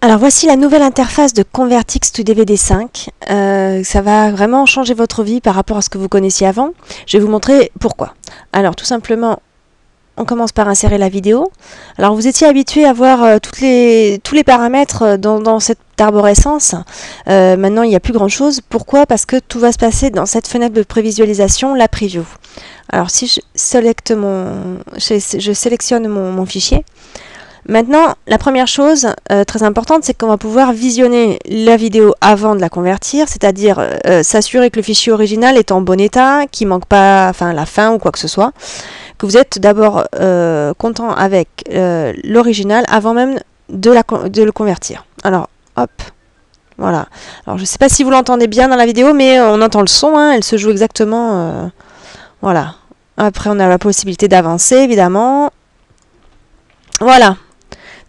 Alors voici la nouvelle interface de Convertix to DVD5. Ça va vraiment changer votre vie par rapport à ce que vous connaissiez avant. Je vais vous montrer pourquoi. Alors tout simplement, on commence par insérer la vidéo. Alors vous étiez habitué à voir tous les paramètres dans cette arborescence. Maintenant il n'y a plus grand chose. Pourquoi? Parce que tout va se passer dans cette fenêtre de prévisualisation, la preview. Alors si je sélectionne mon fichier. Maintenant, la première chose très importante, c'est qu'on va pouvoir visionner la vidéo avant de la convertir, c'est-à-dire s'assurer que le fichier original est en bon état, qu'il ne manque pas la fin ou quoi que ce soit, que vous êtes d'abord content avec l'original avant même de le convertir. Alors, hop, voilà. Alors, je ne sais pas si vous l'entendez bien dans la vidéo, mais on entend le son, hein, elle se joue exactement, voilà. Après, on a la possibilité d'avancer, évidemment. Voilà.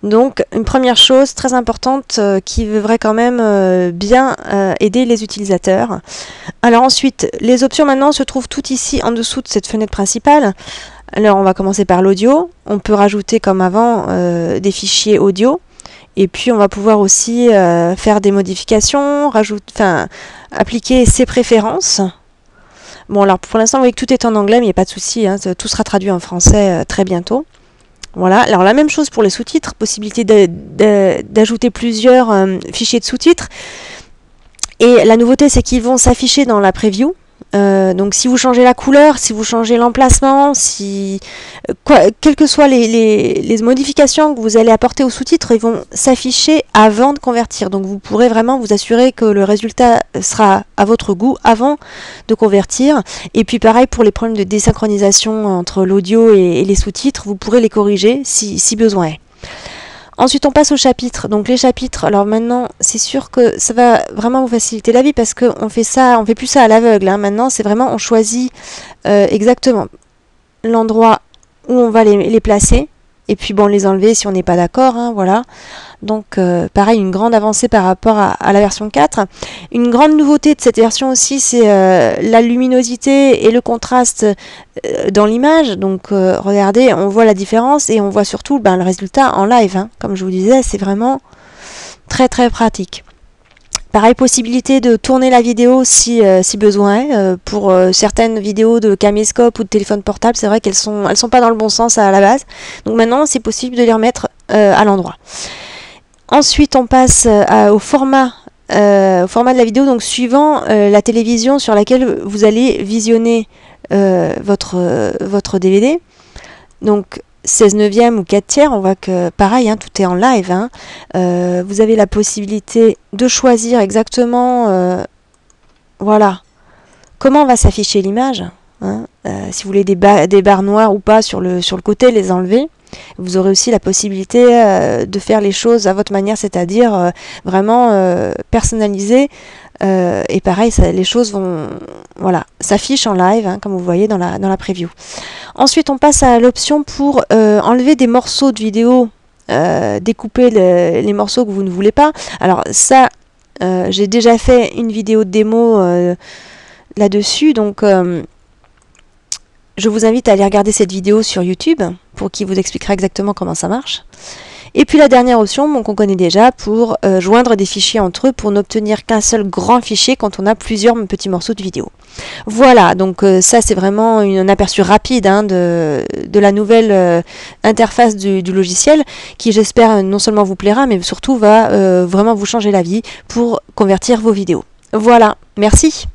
Donc, une première chose très importante qui devrait quand même bien aider les utilisateurs. Alors ensuite, les options maintenant se trouvent toutes ici en dessous de cette fenêtre principale. Alors, on va commencer par l'audio. On peut rajouter comme avant des fichiers audio. Et puis, on va pouvoir aussi faire des modifications, appliquer ses préférences. Bon, alors pour l'instant, vous voyez que tout est en anglais, mais il n'y a pas de souci, hein, tout sera traduit en français très bientôt. Voilà, alors la même chose pour les sous-titres, possibilité d'ajouter plusieurs fichiers de sous-titres. Et la nouveauté, c'est qu'ils vont s'afficher dans la preview. Donc si vous changez la couleur, si vous changez l'emplacement, quelles que soient les modifications que vous allez apporter aux sous-titres, ils vont s'afficher avant de convertir. Donc vous pourrez vraiment vous assurer que le résultat sera à votre goût avant de convertir. Et puis pareil pour les problèmes de désynchronisation entre l'audio et les sous-titres, vous pourrez les corriger si besoin est. Ensuite, on passe aux chapitres. Donc les chapitres, alors maintenant, c'est sûr que ça va vraiment vous faciliter la vie parce qu'on fait ça, on fait plus ça à l'aveugle. Hein. Maintenant, c'est vraiment, on choisit exactement l'endroit où on va les placer. Et puis bon, les enlever si on n'est pas d'accord, hein, voilà. Donc pareil, une grande avancée par rapport à la version 4. Une grande nouveauté de cette version aussi, c'est la luminosité et le contraste dans l'image. Donc regardez, on voit la différence et on voit surtout le résultat en live. Hein. Comme je vous disais, c'est vraiment très très pratique. Pareil, possibilité de tourner la vidéo si besoin est. Pour certaines vidéos de caméscope ou de téléphone portable, c'est vrai qu'elles sont pas dans le bon sens à la base. Donc maintenant, c'est possible de les remettre à l'endroit. Ensuite, on passe au format de la vidéo, donc suivant la télévision sur laquelle vous allez visionner votre DVD. Donc 16/9 ou 4/3, on voit que pareil, hein, tout est en live. Hein. Vous avez la possibilité de choisir exactement voilà, comment va s'afficher l'image. Hein. Si vous voulez des barres noires ou pas sur le côté, les enlever. Vous aurez aussi la possibilité de faire les choses à votre manière, c'est-à-dire vraiment personnaliser. Et pareil, les choses vont s'affichent en live, hein, comme vous voyez dans la preview. Ensuite, on passe à l'option pour enlever des morceaux de vidéo, découper les morceaux que vous ne voulez pas. Alors ça, j'ai déjà fait une vidéo de démo là-dessus, donc je vous invite à aller regarder cette vidéo sur YouTube pour qu'il vous expliquera exactement comment ça marche. Et puis la dernière option qu'on connaît déjà pour joindre des fichiers entre eux pour n'obtenir qu'un seul grand fichier quand on a plusieurs petits morceaux de vidéo. Voilà, donc ça c'est vraiment un aperçu rapide hein, de la nouvelle interface du logiciel qui j'espère non seulement vous plaira mais surtout va vraiment vous changer la vie pour convertir vos vidéos. Voilà, merci.